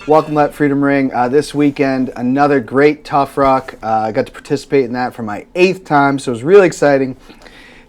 Welcome to Freedom Ring. This weekend, another great Tough Rock. I got to participate in that for my 8th time, so it was really exciting.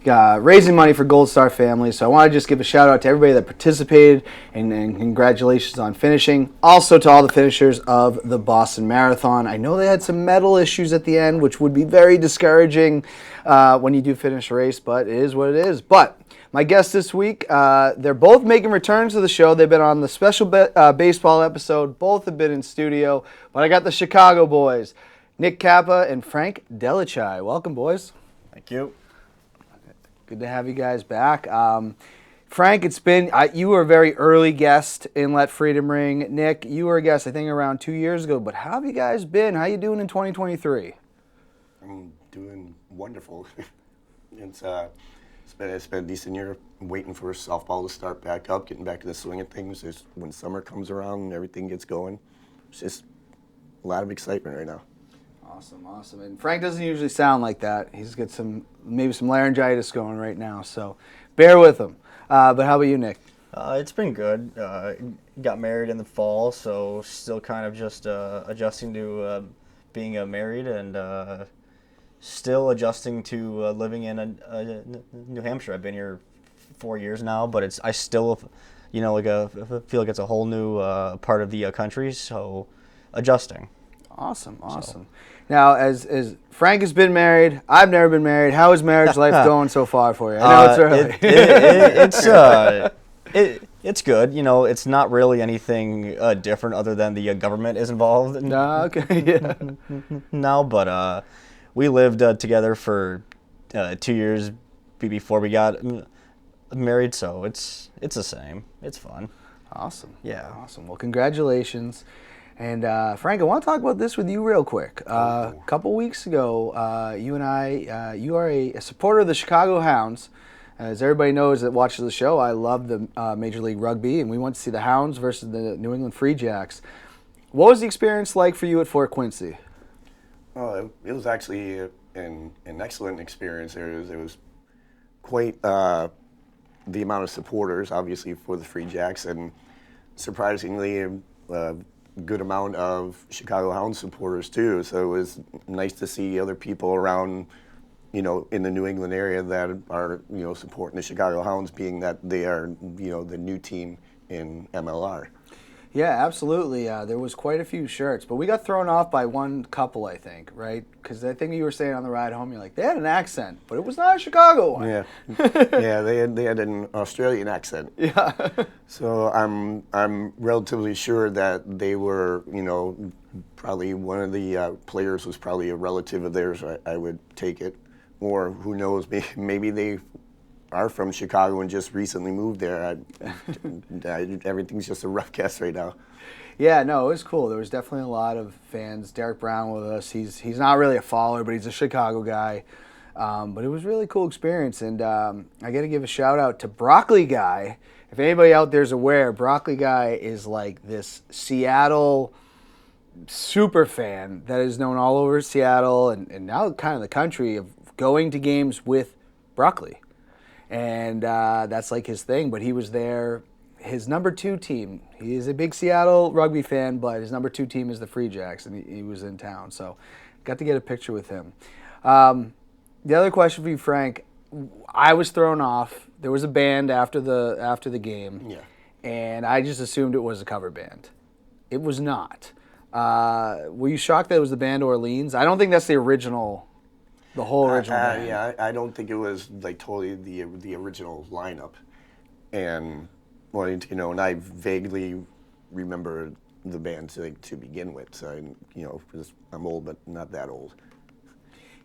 Raising money for Gold Star families. So I want to just give a shout out to everybody that participated and congratulations on finishing. Also to all the finishers of the Boston Marathon. I know they had some medal issues at the end, which would be very discouraging when you do finish a race, but it is what it is. But my guests this week, they're both making returns to the show. They've been on the special baseball episode. Both have been in studio. But I got the Chicago boys, Nick Cappa and Frank DelleChiaie. Welcome, boys. Thank you. Good to have you guys back. Frank, it's been, you were a very early guest in Let Freedom Ring. Nick, you were a guest, I think, around 2 years ago. But how have you guys been? How you doing in 2023? I'm doing wonderful. It's been a decent year. I'm waiting for softball to start back up, getting back to the swing of things. When summer comes around and everything gets going, it's just a lot of excitement right now. Awesome. And Frank doesn't usually sound like that. He's got maybe some laryngitis going right now, so bear with him. But how about you, Nick? It's been good. Got married in the fall, so still kind of just adjusting to being married and still adjusting to living in New Hampshire. I've been here 4 years now, but I still, feel like it's a whole new part of the country. So adjusting. Awesome. Now, as Frank has been married, I've never been married. How is marriage life going so far for you? I know it's early. It's good. It's not really anything different other than the government is involved. No, okay, yeah. Now, but we lived together for 2 years before we got married, so it's the same. It's fun. Awesome. Yeah. Awesome. Well, congratulations. And Frank, I want to talk about this with you real quick. A couple weeks ago, you and I, you are a supporter of the Chicago Hounds. As everybody knows that watches the show, I love the Major League Rugby, and we went to see the Hounds versus the New England Free Jacks. What was the experience like for you at Fort Quincy? It was actually an excellent experience. It was quite the amount of supporters, obviously, for the Free Jacks, and surprisingly, good amount of Chicago Hounds supporters too. So it was nice to see other people around, in the New England area that are, supporting the Chicago Hounds, being that they are, the new team in MLR. Yeah, absolutely. There was quite a few shirts, but we got thrown off by one couple, I think, right? Because I think you were saying on the ride home, you're like, they had an accent, but it was not a Chicago one. Yeah, yeah, they had an Australian accent. Yeah. So I'm relatively sure that they were, probably one of the players was probably a relative of theirs. I would take it, or who knows, maybe they are from Chicago and just recently moved there. Everything's just a rough guess right now. Yeah, no, it was cool. There was definitely a lot of fans. Derek Brown with us. He's not really a follower, but he's a Chicago guy. But it was a really cool experience. And I got to give a shout out to Broccoli Guy. If anybody out there is aware, Broccoli Guy is like this Seattle super fan that is known all over Seattle and now kind of the country of going to games with Broccoli. And that's like his thing, but he was there. His number 2 team, he is a big Seattle rugby fan, but his number 2 team is the Free Jacks, and he was in town. So got to get a picture with him. The other question for you, Frank, I was thrown off. There was a band after the game, yeah, and I just assumed it was a cover band. It was not. Were you shocked that it was the band Orleans? I don't think that's the original. The whole original band. Yeah, I don't think it was like totally the original lineup, and and I vaguely remember the band to begin with. So because I'm old, but not that old.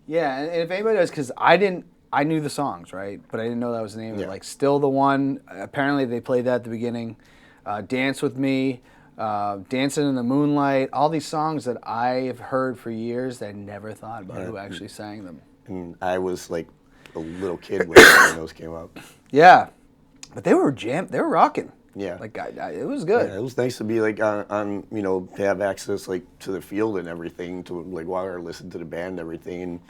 Yeah, and if anybody does, because I knew the songs, right, but I didn't know that was the name of it. Like Still the One. Apparently they played that at the beginning. Dance with Me. Dancing in the Moonlight, all these songs that I have heard for years that I never thought about who actually sang them. And I was like a little kid when those came out. Yeah, but they were rocking. Yeah, like it was good. Yeah, it was nice to be like on to have access like to the field and everything to like while I listened to the band and everything, and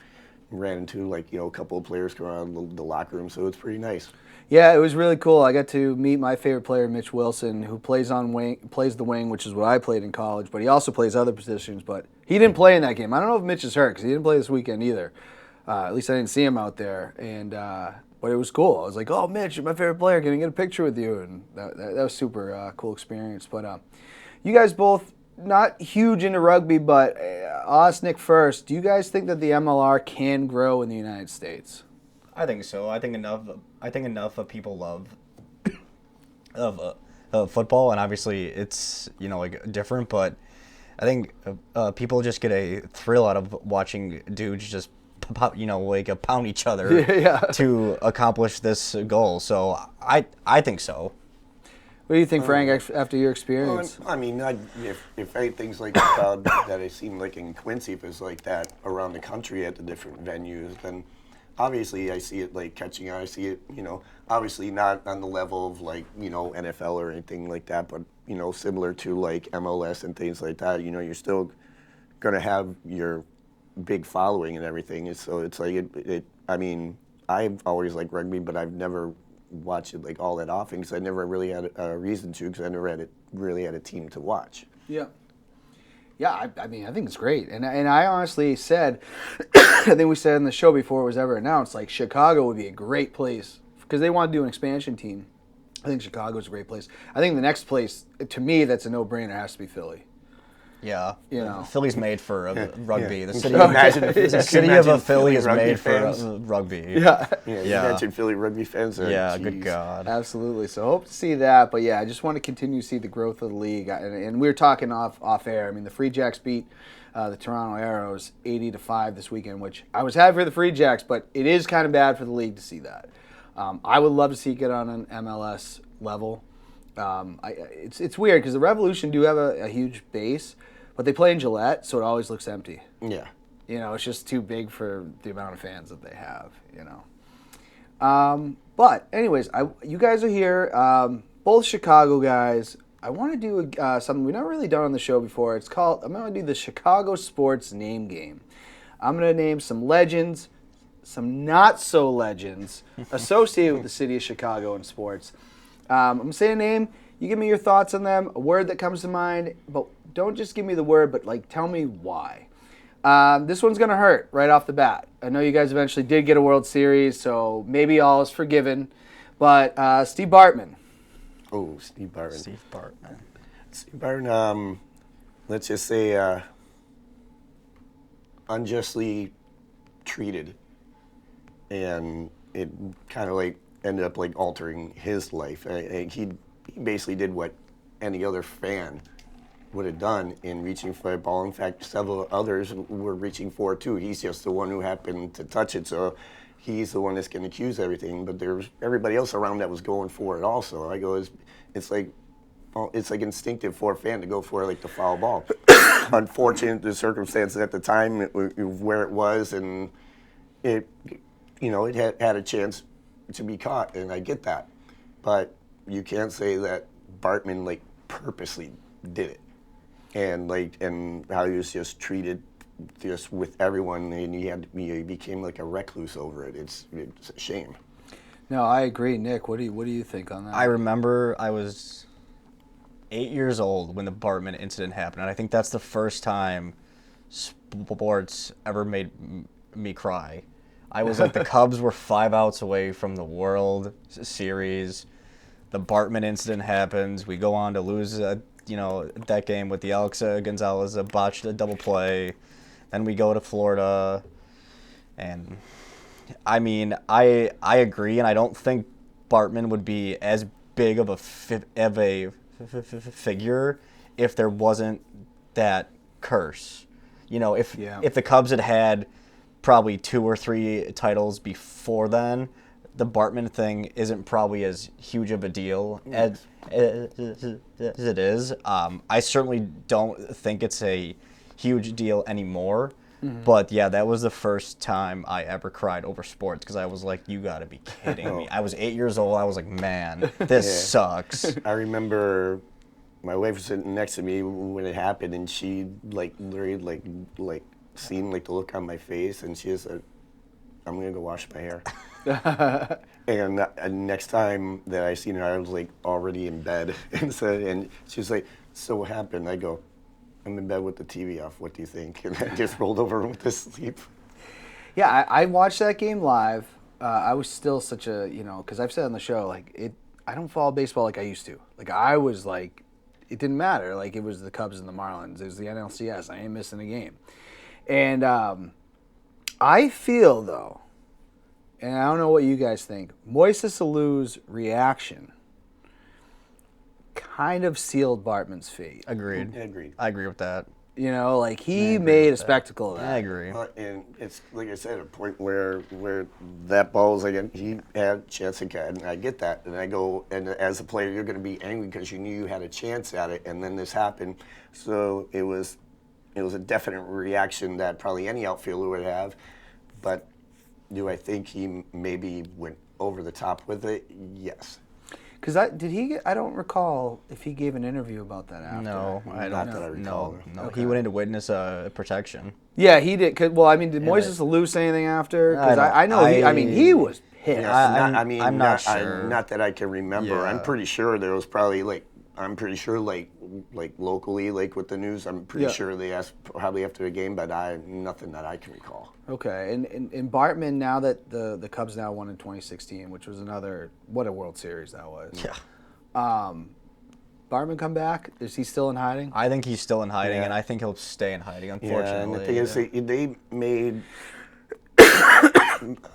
ran into like a couple of players come around the locker room, so it's pretty nice. Yeah, it was really cool. I got to meet my favorite player, Mitch Wilson, who plays the wing, which is what I played in college. But he also plays other positions. But he didn't play in that game. I don't know if Mitch is hurt because he didn't play this weekend either. At least I didn't see him out there. And but it was cool. I was like, "Oh, Mitch, you're my favorite player. Can I get a picture with you?" And that was super cool experience. But you guys both not huge into rugby, but I'll ask Nick first. Do you guys think that the MLR can grow in the United States? I think so. I think enough of people love of football, and obviously it's like different. But I think people just get a thrill out of watching dudes just pound each other Yeah. to accomplish this goal. So I think so. What do you think, Frank, after your experience? Well, I mean, if anything's like the crowd that I seen like in Quincy, if it's like that around the country at the different venues, then obviously I see it like catching on. I see it, obviously not on the level of like, NFL or anything like that, but, similar to like MLS and things like that, you're still going to have your big following and everything. So it's like, I mean, I've always liked rugby, but I've never watched it like all that often because I never really had a reason to because I never really had a team to watch. Yeah. Yeah, I mean, I think it's great. And I honestly said, I think we said in the show before it was ever announced, like Chicago would be a great place because they want to do an expansion team. I think Chicago's a great place. I think the next place, to me, that's a no-brainer has to be Philly. Yeah, Philly's made for rugby. Yeah. The city, the city of Philly is made fans? for rugby. Yeah. You imagine Philly rugby fans. Good God. Absolutely. So hope to see that. But yeah, I just want to continue to see the growth of the league. And we were talking off air. I mean, the Free Jacks beat the Toronto Arrows 80-5 this weekend, which I was happy for the Free Jacks, but it is kind of bad for the league to see that. I would love to see it get on an MLS level. It's weird because the Revolution do have a huge base, but they play in Gillette, so it always looks empty. Yeah. It's just too big for the amount of fans that they have, But anyways, you guys are here, both Chicago guys. I want to do something we've never really done on the show before. I'm going to do the Chicago Sports Name Game. I'm going to name some legends, some not-so-legends associated with the city of Chicago and sports. I'm going to say a name. You give me your thoughts on them, a word that comes to mind, but don't just give me the word, but tell me why. This one's going to hurt right off the bat. I know you guys eventually did get a World Series, so maybe all is forgiven. But Steve Bartman. Oh, Steve Bartman. Steve Bartman, let's just say unjustly treated. And it kind of ended up altering his life. He basically did what any other fan would have done in reaching for a ball. In fact, several others were reaching for it too. He's just the one who happened to touch it, so he's the one that's going to accuse everything. But there's everybody else around that was going for it also. I go, it's like instinctive for a fan to go for the foul ball. Unfortunate the circumstances at the time where it was, and it had a chance to be caught, and I get that. But you can't say that Bartman purposely did it. And how he was just treated just with everyone, and he became a recluse over it. It's a shame. No, I agree. Nick, what do you think on that? I remember I was 8 years old when the Bartman incident happened, and I think that's the first time sports ever made me cry. I was the Cubs were 5 outs away from the World Series. The Bartman incident happens. We go on to lose that game with the Alex Gonzalez botched a double play. Then we go to Florida. And, I mean, I agree, and I don't think Bartman would be as big of a figure if there wasn't that curse. If the Cubs had probably 2 or 3 titles before then, the Bartman thing isn't probably as huge of a deal as it is. I certainly don't think it's a huge deal anymore. Mm-hmm. But yeah, that was the first time I ever cried over sports because I was like, you gotta be kidding me. I was 8 years old. I was like, man, this sucks. I remember my wife was sitting next to me when it happened, and she literally seen the look on my face, and she said, I'm gonna go wash my hair. And next time that I seen her, I was like already in bed, and she's like, "So what happened?" I go, "I'm in bed with the TV off. What do you think?" And I just rolled over and went to sleep. Yeah, I watched that game live. I was still such a, because I've said on the show, like, I don't follow baseball like I used to. Like, I was like, it didn't matter. Like, it was the Cubs and the Marlins. It was the NLCS. I ain't missing a game. And I feel, though, and I don't know what you guys think, Moises Alou's reaction kind of sealed Bartman's fate. Agreed. Yeah, agreed. I agree with that. Like, he made a spectacle of that. I agree. And it's like I said, a point where that ball's like he had a chance to get, and I get that, and I go, and as a player, you're going to be angry because you knew you had a chance at it, and then this happened. So it was a definite reaction that probably any outfielder would have. But do I think he maybe went over the top with it? Yes. Because I don't recall if he gave an interview about that after. No, I Not don't. that I recall. No, Okay. he went into witness protection. Yeah, he did. Did And Moises Alou say anything after? Because I I know he was pissed. Yeah, I'm not sure. Not that I can remember. Yeah. I'm pretty sure there was probably like locally, like with the news. I'm pretty sure they asked probably after the game, but nothing that I can recall. Okay, and Bartman, now that the Cubs now won in 2016, which was what a World Series that was. Yeah. Bartman come back? Is he still in hiding? I think he's still in hiding, Yeah. and I think he'll stay in hiding. Yeah, Unfortunately. and the thing is, they made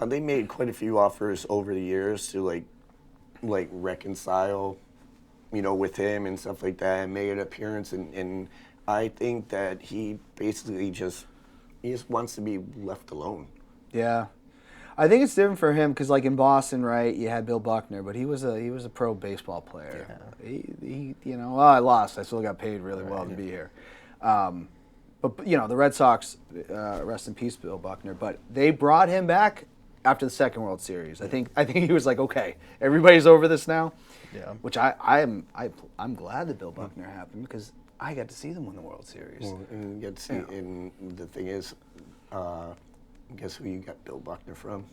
they made quite a few offers over the years to like reconcile, with him and stuff like that, and made an appearance, and I think that he basically just wants to be left alone. Yeah. I think it's different for him because, like in Boston, right? You had Bill Buckner, but he was a pro baseball player. Yeah. I lost. I still got paid really well to be here. But the Red Sox, rest in peace, Bill Buckner. But they brought him back after the second World Series. I think he was like, okay, everybody's over this now. Yeah. Which I'm glad that Bill Buckner happened because I got to see them win the World Series. Well, and you get to see, and the thing is, guess who you got Bill Buckner from?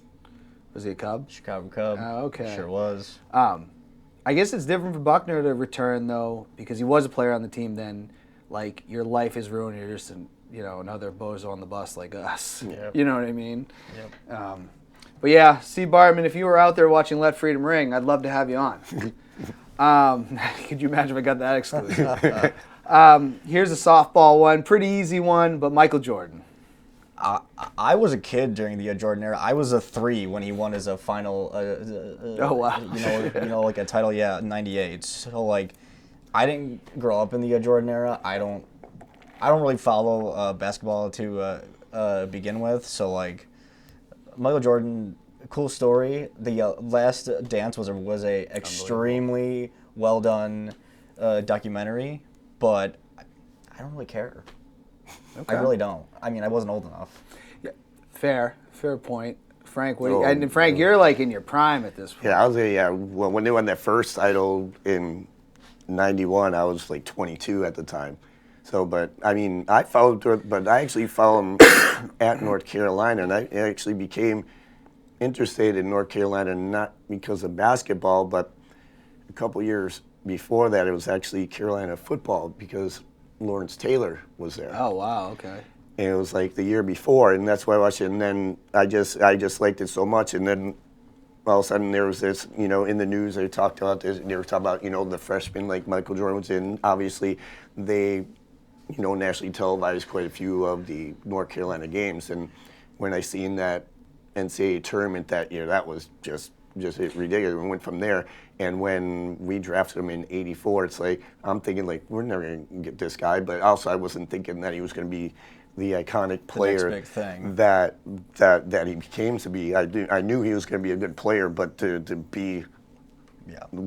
Was he a Cub? Chicago Cub. Oh, okay. Sure was. I guess it's different for Buckner to return though, because he was a player on the team. Then, like, your life is ruined. You're just another bozo on the bus like us. Yep. You know what I mean? Yep. But yeah, Steve Bartman, if you were out there watching Let Freedom Ring, I'd love to have you on. Could you imagine if I got that exclusive? Here's a softball one, pretty easy one, but Michael Jordan. I was a kid during the Jordan era. I was a 3 when he won his final. Oh wow! Like a title. Yeah, '98. So like, I didn't grow up in the Jordan era. I don't really follow basketball to begin with. So like, Michael Jordan, cool story. The Last Dance was a extremely well done documentary, but I don't really care. Okay. I really don't. I mean, I wasn't old enough. Yeah, fair point. Frank, and Frank, you're like in your prime at this point. Yeah, I was when they won that first title in '91, I was like 22 at the time. So, but I mean, I actually followed him at North Carolina, and I actually became interested in North Carolina not because of basketball, but a couple years before that, it was actually Carolina football because Lawrence Taylor was there. Oh wow, okay. And it was like the year before, and that's why I watched it. And then I just liked it so much. And then all of a sudden there was this, in the news they talked about this. They were talking about, the freshmen like Michael Jordan was in. Obviously, they, nationally televised quite a few of the North Carolina games. And when I seen that NCAA tournament that year, that was just ridiculous. We went from there. And when we drafted him in '84, it's like I'm thinking like we're never gonna get this guy. But also I wasn't thinking that he was gonna be the iconic player big thing. that he became to be. I knew he was gonna be a good player, but to be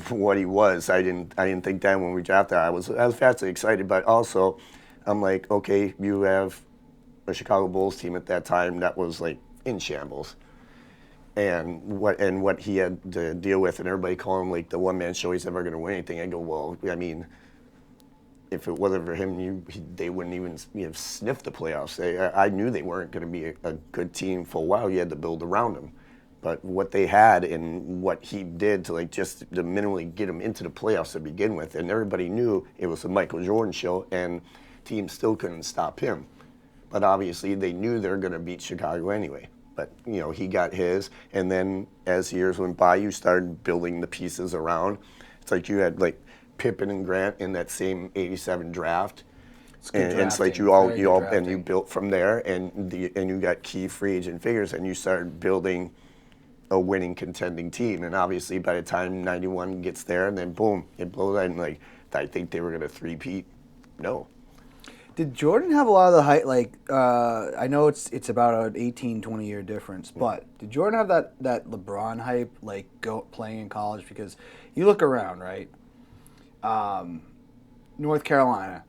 what he was, I didn't think that when we drafted. I was vastly excited, but also I'm like, okay, you have a Chicago Bulls team at that time that was like in shambles. And what he had to deal with, and everybody called him like the one-man show. He's never going to win anything. I go, well, I mean, if it wasn't for him, they wouldn't even sniff the playoffs. I knew they weren't going to be a good team for a while. You had to build around him, But what they had and what he did to like just to minimally get him into the playoffs to begin with, and everybody knew it was the Michael Jordan show, and teams still couldn't stop him. But obviously they knew they were going to beat Chicago anyway. But, you know, he got his, and then as years went by, you started building the pieces around. It's like you had like Pippen and Grant in that same '87 draft. And it's like you all and you built from there, and you got key free agent figures, and you started building a winning contending team. And obviously by the time '91 gets there, and then boom, it blows out, and like I think they were going to three-peat. No. Did Jordan have a lot of the height? Like, I know it's about an 18, 20-year difference, but did Jordan have that LeBron hype, like playing in college? Because you look around, right? North Carolina.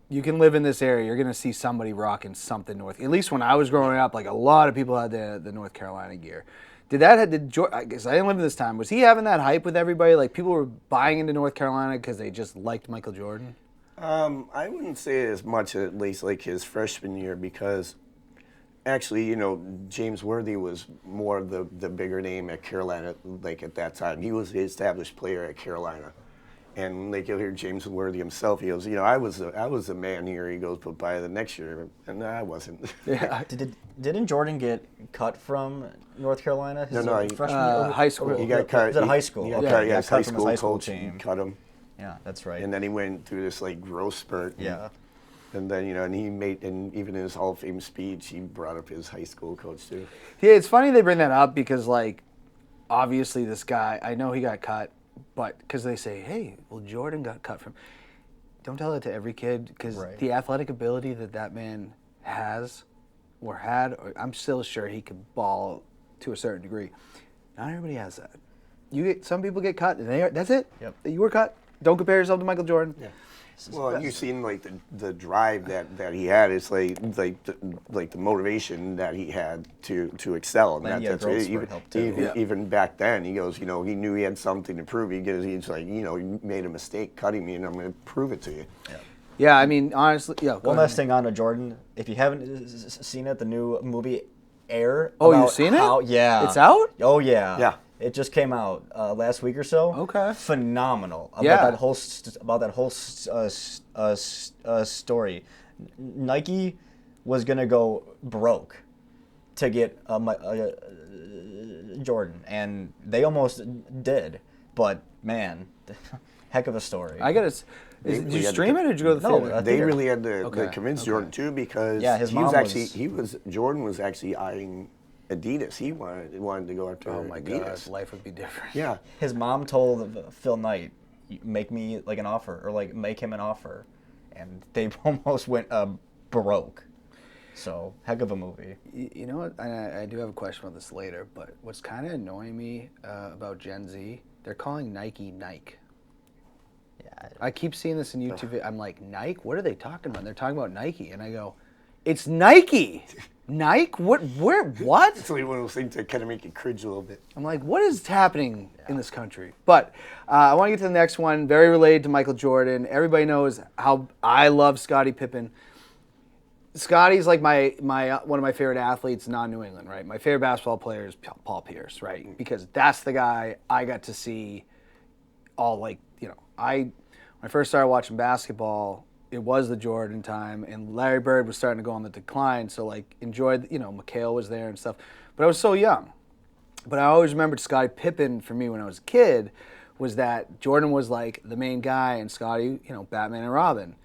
You can live in this area, you're going to see somebody rocking something North. At least when I was growing up, like a lot of people had the North Carolina gear. Did Jordan, I guess I didn't live in this time. Was he having that hype with everybody? Like people were buying into North Carolina because they just liked Michael Jordan? I wouldn't say as much, at least like his freshman year, because actually, you know, James Worthy was more of the bigger name at Carolina, like at that time. He was the established player at Carolina. And like you'll hear James Worthy himself, he goes, you know, I was a man here. He goes, but by the next year, and I wasn't. Yeah. Didn't Jordan get cut from North Carolina? No, freshman year? High school. He got cut. Was it high school? He got Okay. cut, Yeah, his cut high from his school high school coach team. cut him. Yeah, that's right. And then he went through this like growth spurt. Yeah. And then, you know, and even in his Hall of Fame speech, he brought up his high school coach too. Yeah, it's funny they bring that up because, like, obviously this guy, I know he got cut, but because they say, hey, well, Jordan got cut from. Don't tell that to every kid because the athletic ability that man has or had, I'm still sure he could ball to a certain degree. Not everybody has that. Some people get cut, and that's it. Yep. You were cut. Don't compare yourself to Michael Jordan. Yeah. Well, you've seen like the drive that he had. It's like the motivation that he had to excel, and that's it. Even back then, he goes, you know, he knew he had something to prove. He's like, you know, you made a mistake cutting me, and I'm going to prove it to you. Yeah. Yeah, I mean, honestly, yeah. One last thing on to Jordan. If you haven't seen it, the new movie Air. Oh, you've seen it? Yeah. It's out? Oh, yeah. Yeah. It just came out last week or so. Okay. Phenomenal. Yeah. About that whole story. Nike was gonna go broke to get Jordan, and they almost did. But man, heck of a story. Did you stream it or did you go to the theater? They really had to convince Jordan too, because Jordan was actually eyeing Adidas. He wanted to go after Adidas. Oh my God, life would be different. Yeah. His mom told Phil Knight, make me like an offer, or like make him an offer, and they almost went broke. So heck of a movie. You know what? I do have a question about this later, but what's kind of annoying me about Gen Z, they're calling Nike Nike. Yeah. I keep seeing this in YouTube. I'm like, Nike? What are they talking about? And they're talking about Nike, and I go, it's Nike. Nike? What? Where? What? It's like one of those things that kind of make you cringe a little bit. I'm like, what is happening in this country? But I want to get to the next one, very related to Michael Jordan. Everybody knows how I love Scottie Pippen. Scotty's like my one of my favorite athletes, non-New England, right? My favorite basketball player is Paul Pierce, right? Because that's the guy I got to see all, like, you know, when I first started watching basketball, it was the Jordan time, and Larry Bird was starting to go on the decline, so, like, enjoyed, you know, McHale was there and stuff. But I was so young. But I always remembered Scottie Pippen for me when I was a kid was that Jordan was, like, the main guy, and Scottie, you know, Batman and Robin.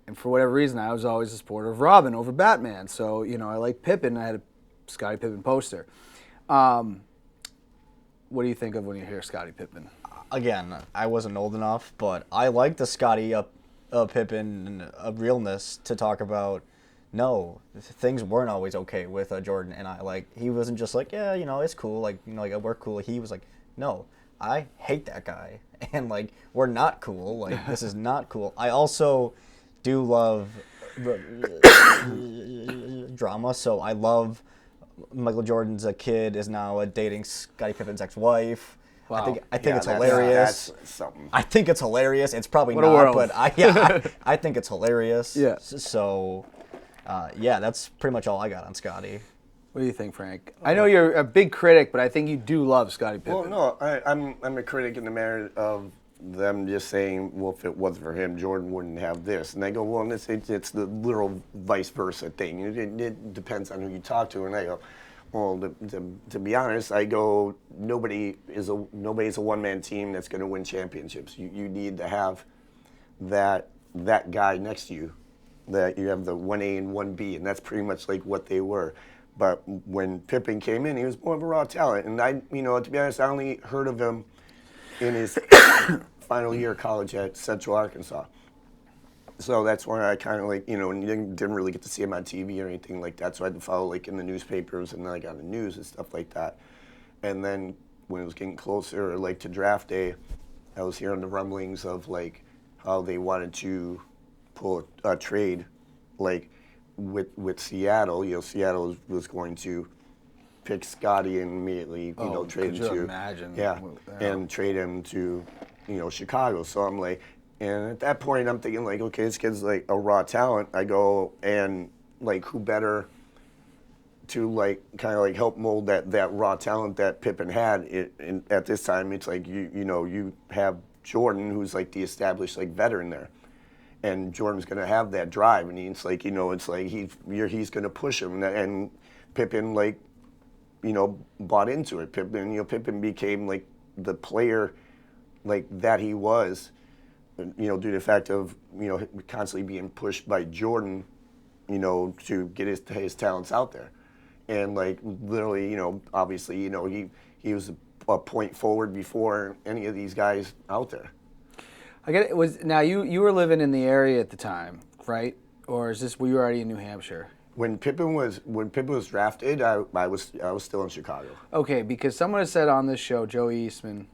And for whatever reason, I was always a supporter of Robin over Batman. So, you know, I like Pippen. I had a Scottie Pippen poster. What do you think of when you hear Scottie Pippen? Again, I wasn't old enough, but I like the Scottie Pippen realness to talk about. No, things weren't always okay with Jordan and I. Like, he wasn't just like, yeah, you know, it's cool. Like, you know, like, we're cool. He was like, no, I hate that guy. And, like, we're not cool. Like, this is not cool. I also do love drama, so I love Michael Jordan's kid is now dating Scottie Pippen's ex-wife. Wow. I think it's hilarious. That's something. I think it's hilarious. It's probably what not, but I think it's hilarious. Yeah. So, yeah, that's pretty much all I got on Scottie. What do you think, Frank? I know you're a big critic, but I think you do love Scottie Pippen. Well, no, I'm a critic in the matter of them just saying, well, if it wasn't for him, Jordan wouldn't have this. And I go, well, it's the literal vice versa thing. It depends on who you talk to. And I go, well, to be honest, I go, nobody's a one-man team that's going to win championships. You need to have that guy next to you, that you have the 1A and 1B, and that's pretty much like what they were. But when Pippen came in, he was more of a raw talent. And to be honest, I only heard of him in his final year of college at Central Arkansas. So that's when I kind of didn't really get to see him on TV or anything like that. So I had to follow in the newspapers and on the news and stuff like that. And then when it was getting closer, to draft day, I was hearing the rumblings of how they wanted to pull a trade, with Seattle. Seattle was going to pick Scottie and immediately, trade him to imagine? and trade him to, Chicago. So I'm and at that point I'm thinking okay, this kid's a raw talent. I go and who better to kind of help mold that raw talent that Pippen had. At this time, it's you have Jordan, who's the established veteran there. And Jordan's going to have that drive, and he's he's going to push him, and Pippen bought into it. Pippen became the player that he was, due to the fact of constantly being pushed by Jordan, to get his talents out there, and literally obviously he was a point forward before any of these guys out there. I get it. Now you were living in the area at the time, right? Or were you already in New Hampshire? When Pippen was drafted, I was still in Chicago. Okay, because someone has said on this show, Joey Eastman,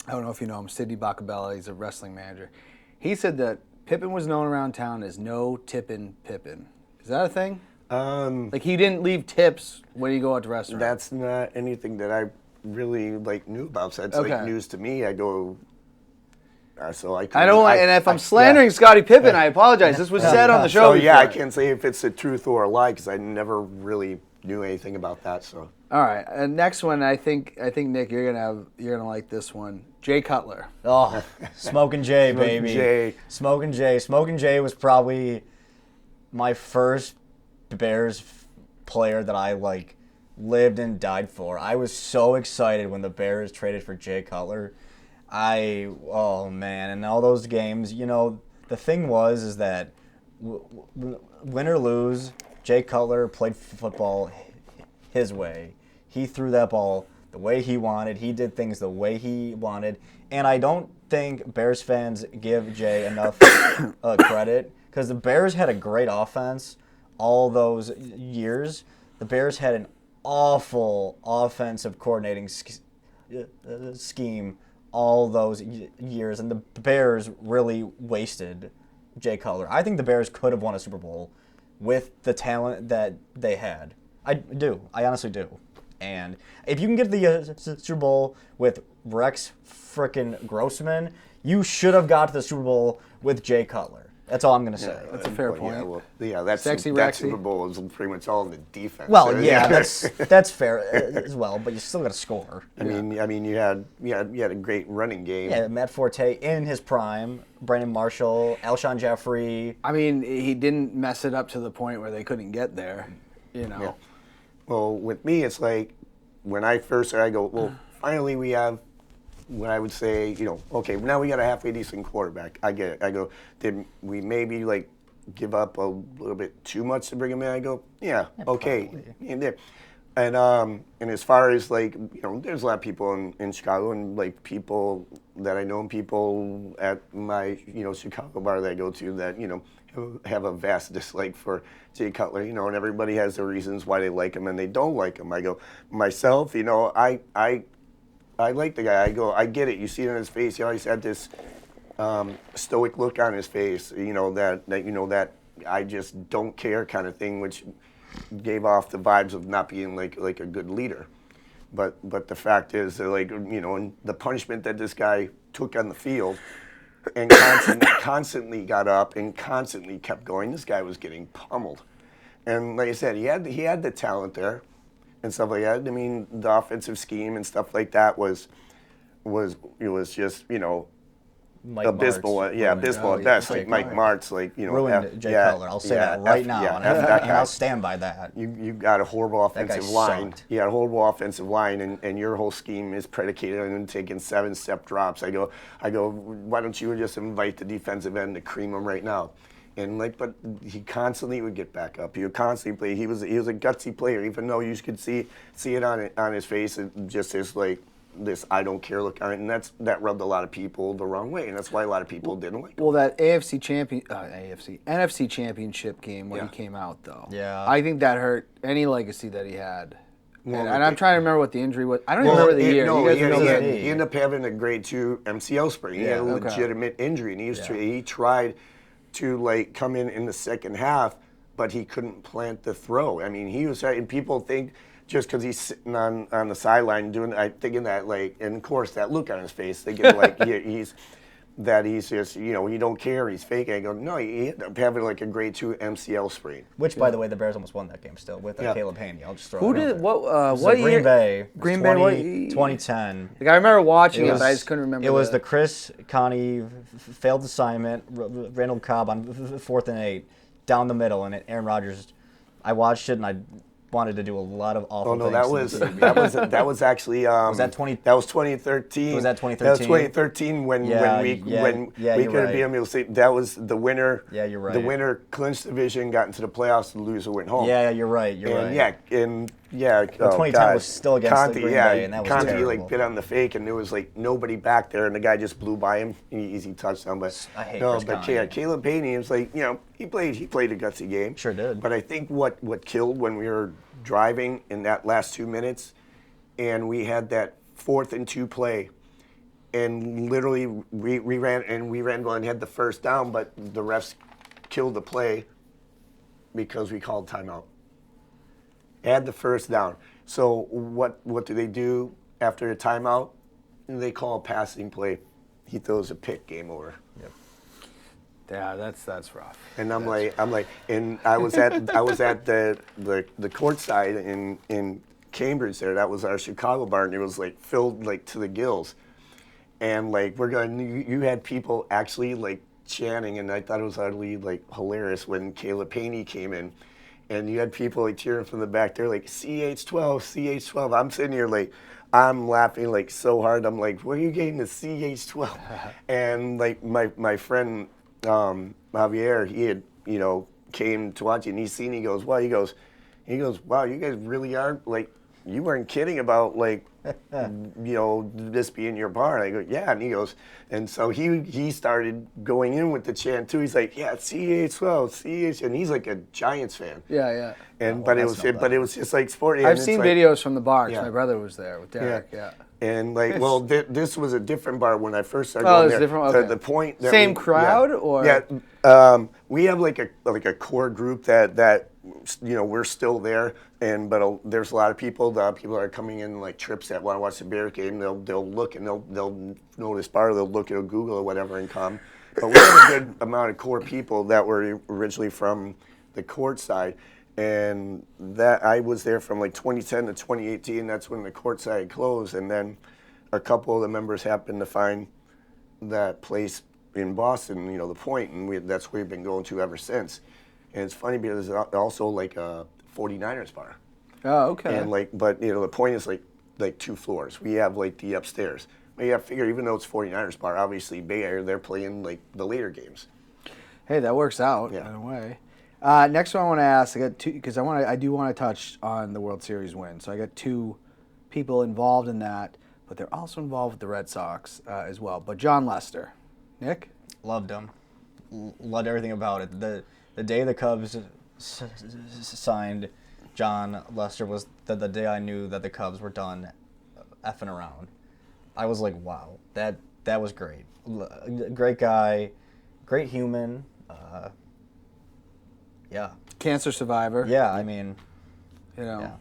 I don't know if you know him, Sidney Bacabella, he's a wrestling manager. He said that Pippen was known around town as no tippin' Pippen. Is that a thing? He didn't leave tips when you go out to restaurants. That's not anything that I really knew about. So that's news to me. I go. So I don't like, and if I'm slandering Scottie Pippen, I apologize. This was said on the show. So I can't say if it's the truth or a lie because I never really knew anything about that. So all right, and next one, I think Nick, you're gonna like this one. Jay Cutler. Oh, Smoking Jay, baby. Smoking Jay. Smoking Jay was probably my first Bears player that I lived and died for. I was so excited when the Bears traded for Jay Cutler. Oh man, and all those games, the thing is that win or lose, Jay Cutler played football his way. He threw that ball the way he wanted. He did things the way he wanted. And I don't think Bears fans give Jay enough credit because the Bears had a great offense all those years. The Bears had an awful offensive coordinating scheme all those years, and the Bears really wasted Jay Cutler. I think the Bears could have won a Super Bowl with the talent that they had. I do. I honestly do. And if you can get the Super Bowl with Rex frickin' Grossman, you should have got to the Super Bowl with Jay Cutler. That's all I'm going to say. That's a fair point. That Super Bowl is pretty much all in the defense. Well, yeah, that's fair as well, but you still got to score. I mean, you had a great running game. Yeah, Matt Forte in his prime, Brandon Marshall, Alshon Jeffrey. I mean, he didn't mess it up to the point where they couldn't get there, Yeah. Well, with me, it's when I first started, I go, well, finally we have what I would say, okay, now we got a halfway decent quarterback. I get it. I go, did we maybe give up a little bit too much to bring him in? I go, yeah, okay. And as far as there's a lot of people in Chicago and people that I know and people at my Chicago bar that I go to that have a vast dislike for Jay Cutler, and everybody has their reasons why they like him and they don't like him. I go, myself, I like the guy. I go, I get it. You see it in his face. He always had this stoic look on his face. That I just don't care kind of thing, which gave off the vibes of not being like a good leader. But the fact is, and the punishment that this guy took on the field, and constantly got up and constantly kept going. This guy was getting pummeled, and like I said, he had the talent there. and stuff like that. I mean, the offensive scheme and stuff like that was just, Mike abysmal. Martz Yeah, ruined- abysmal oh, at yeah, best. Jay Like Mike Cutler. Martz, like ruined Jay Cutler. I'll say that right now, and that I'll guy. stand by that. You got a horrible guy offensive line. sucked. You got a horrible offensive line, and your whole scheme is predicated on taking 7-step drops. I go, why don't you just invite the defensive end to cream him right now? And but he constantly would get back up. He would constantly play. He was a gutsy player, even though you could see it on his face, and just this I don't care look on it, and that rubbed a lot of people the wrong way, and that's why a lot of people didn't like him. Well, that NFC championship game when he came out, though. Yeah. I think that hurt any legacy that he had. Well, and I'm trying to remember what the injury was. I don't even remember the year. No, you guys know that? he ended up having a grade 2 MCL sprain. He had a legitimate injury, and he tried to come in the second half, but he couldn't plant the throw. I mean, he was, and people think just because he's sitting on the sideline thinking that and of course that look on his face, thinking he's just he don't care, he's fake. I go, no, he ended up having a grade 2 MCL sprain. Which, by the way, the Bears almost won that game still with Caleb Haney. I'll just throw Who it out did there. what year? Green Bay. Green 20, Bay. What year? 2010. I remember watching it, but I just couldn't remember. It was the Chris Connie failed assignment, Randall Cobb on 4th and 8, down the middle, and Aaron Rodgers. I watched it and I wanted to do a lot of awful things. Oh no, that was actually was that 20? That was 2013. Was that 2013? That was 2013 when we could have been able to say that was the winner. Yeah, you're right. The winner clinched the division, got into the playoffs, the loser went home. Yeah, you're right. You're right. Yeah, 2010 was still against Conte, the Green Bay, and that was Conte terrible. bit on the fake, and there was nobody back there, and the guy just blew by him, easy touchdown. But I hate no, Chris but Conte. Caleb Haney was he played a gutsy game. Sure did. But I think what killed when we were driving in that last 2 minutes, and we had that 4th and 2 play, and literally we ran going and had the first down, but the refs killed the play because we called timeout. Had the first down. So what do they do after a timeout? They call a passing play. He throws a pick, game over. Yep. Yeah, that's rough. And I'm like, and I was at the court side in Cambridge there. That was our Chicago bar, and it was filled to the gills. And you had people actually chanting, and I thought it was utterly hilarious when Caleb Haney came in. And you had people cheering from the back there, CH12, CH12. I'm sitting here I'm laughing so hard. I'm like, where are you getting the CH12? And my friend Javier, he had came to watch it, and he goes, wow, you guys really are you weren't kidding about this being your bar. And I go, yeah, and he goes, and so he started going in with the chant too. He's like, yeah, CH12, CH, and he's a Giants fan. Yeah. And but it was just sporty. I've seen videos from the bar 'cause Yeah. my brother was there with Derek. Yeah. And this was a different bar when I first started Oh, going it was there. different. Okay. The point that Same crowd or we have a core group that we're still there, but there's a lot of people. People are coming in trips that want to watch the Bears game. They'll look and they'll know this bar. They'll look at Google or whatever and come. But we have a good amount of core people that were originally from the court side. And that I was there from 2010 to 2018. That's when the court side closed, and then a couple of the members happened to find that place in Boston, the Point, and that's where we've been going to ever since. And it's funny because it's also a 49ers bar. Oh, okay. And but the Point is 2 floors. We have the upstairs. But you have to figure, even though it's 49ers bar, obviously Bay Area, they're playing the later games. Hey, that works out in a way. Next one I want to ask, I got two because I do want to touch on the World Series win. So I got 2 people involved in that, but they're also involved with the Red Sox as well. But John Lester, Nick, Loved him. Loved everything about it. The day the Cubs signed John Lester was the day I knew that the Cubs were done effing around. I was like, wow, that was great. Great guy, great human. Yeah. cancer survivor. Yeah, I mean, Yeah.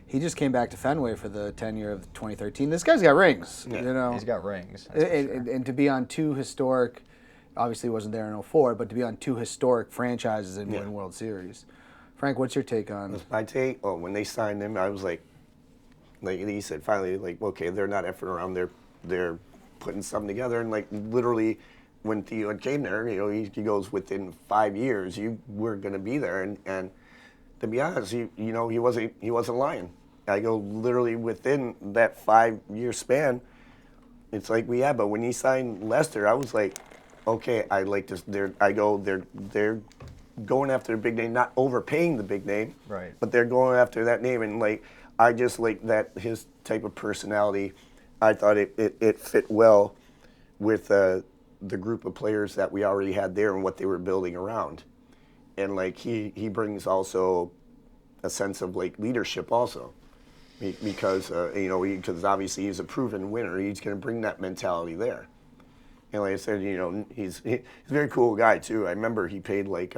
He just came back to Fenway for the tenure of 2013. This guy's got rings. Yeah. He's got rings. That's for sure. And to be on 2 historic, obviously he wasn't there in 04, but to be on 2 historic franchises and win World Series Frank, what's your take on? My take, when they signed him, I was like he said, finally, like, okay, they're not effing around. They're putting something together. And, like, literally, when Theo came there, he goes, within 5 years, you were going to be there. And to be honest, he wasn't lying. I go, literally, within that 5-year span, it's like, but when he signed Lester, I was like, okay, I like this. They're going after the big name, not overpaying the big name, right? But they're going after that name, and like I just like that his type of personality. I thought it fit well with the group of players that we already had there and what they were building around, and like he brings also a sense of like leadership also, because because obviously he's a proven winner. He's going to bring that mentality there. And like I said, he's a very cool guy too. I remember he paid like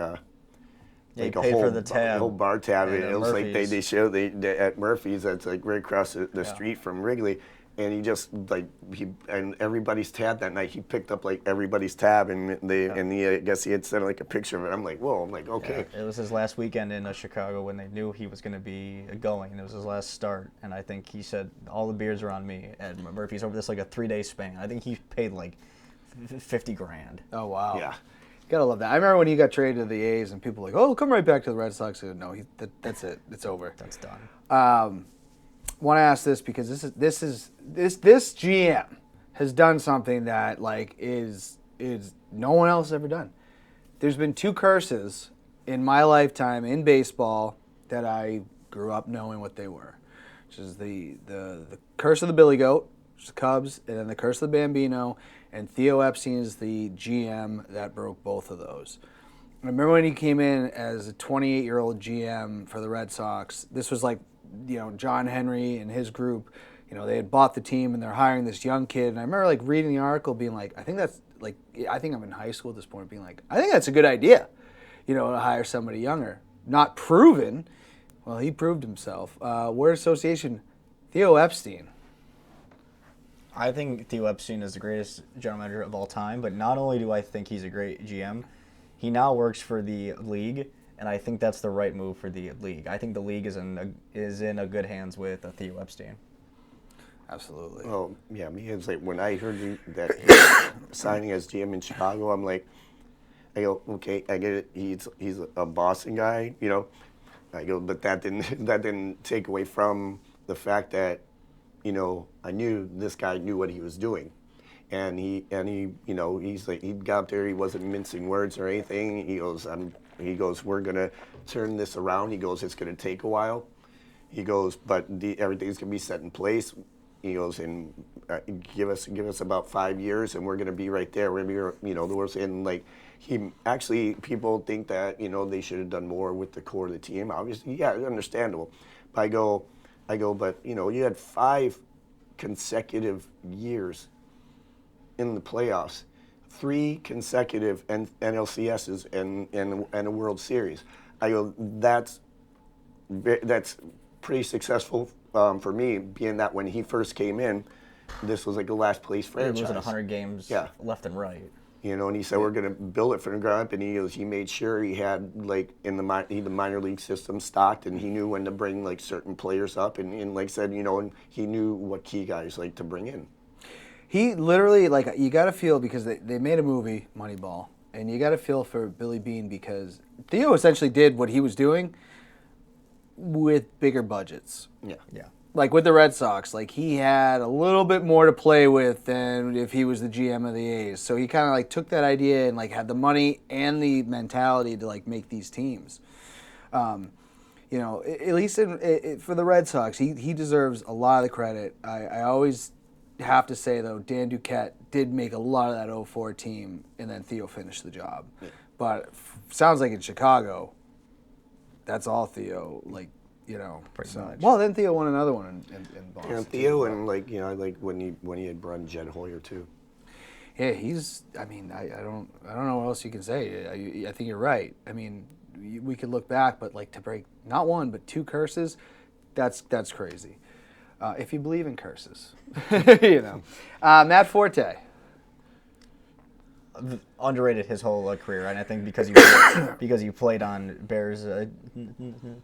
he paid for the tab, a whole bar tab. And it was Murphy's. Like they showed at Murphy's. That's like right across the street from Wrigley. And he just and everybody's tab that night. He picked up like everybody's tab, and I guess he had sent like a picture of it. I'm like, whoa. I'm like, okay. Yeah, it was his last weekend in Chicago when they knew he was going to be going, and it was his last start. And I think he said all the beers are on me at Murphy's over this like a 3-day span. I think he paid like $50,000. Oh wow. Yeah. Gotta love that. I remember when he got traded to the A's, and people were like, "Oh, come right back to the Red Sox." I said, no, that's it. It's over. That's done. Want to ask this because this GM has done something that like is no one else has ever done. There's been 2 curses in my lifetime in baseball that I grew up knowing what they were, which is the curse of the Billy Goat, which is the Cubs, and then the curse of the Bambino. And Theo Epstein is the GM that broke both of those. I remember when he came in as a 28-year-old GM for the Red Sox. This was like, John Henry and his group, they had bought the team and they're hiring this young kid. And I remember like reading the article being like, I think I'm in high school at this point, being like, I think that's a good idea, to hire somebody younger. Not proven. Well, he proved himself. Word association, Theo Epstein. I think Theo Epstein is the greatest general manager of all time, but not only do I think he's a great GM, he now works for the league, and I think that's the right move for the league. I think the league is in a good hands with Theo Epstein. Absolutely. Oh yeah, it's like when I heard that he was signing as GM in Chicago, I'm like, I go, okay, I get it. He's a Boston guy, I go, but that didn't take away from the fact that, I knew this guy knew what he was doing, and he's like, he got up there, he wasn't mincing words or anything. He goes, we're gonna turn this around. He goes, it's gonna take a while. He goes, but everything's gonna be set in place. He goes, and give us about 5 years, and we're gonna be right there. We're gonna be, the worst. And like, he actually, people think that they should have done more with the core of the team. Obviously, yeah, understandable. But I go, but you had 5 consecutive years in the playoffs, 3 consecutive NLCSs and a World Series. I go, that's pretty successful for me, being that when he first came in, this was like the last place franchise. He was in 100 games left and right. And he said, we're going to build it from the ground up, and he made sure he had, like, the minor league system stocked, and he knew when to bring, like, certain players up, and like I said, and he knew what key guys, like, to bring in. He literally, like, you got to feel, because they made a movie, Moneyball, and you got to feel for Billy Beane, because Theo essentially did what he was doing with bigger budgets. Yeah. Yeah. Like with the Red Sox, like he had a little bit more to play with than if he was the GM of the A's. So he kind of like took that idea and like had the money and the mentality to like make these teams. At least for the Red Sox, he deserves a lot of the credit. I always have to say though, Dan Duquette did make a lot of that 04 team, and then Theo finished the job. Yeah. But sounds like in Chicago, that's all Theo. Like. Pretty much. Well, then Theo won another one in Boston. Theo, and like like when he had run Jed Hoyer too. Yeah, he's. I mean, I don't know what else you can say. I think you're right. I mean, we could look back, but like to break not 1 but 2 curses, that's crazy. If you believe in curses, Matt Forte. underrated his whole career, and I think because you played on Bears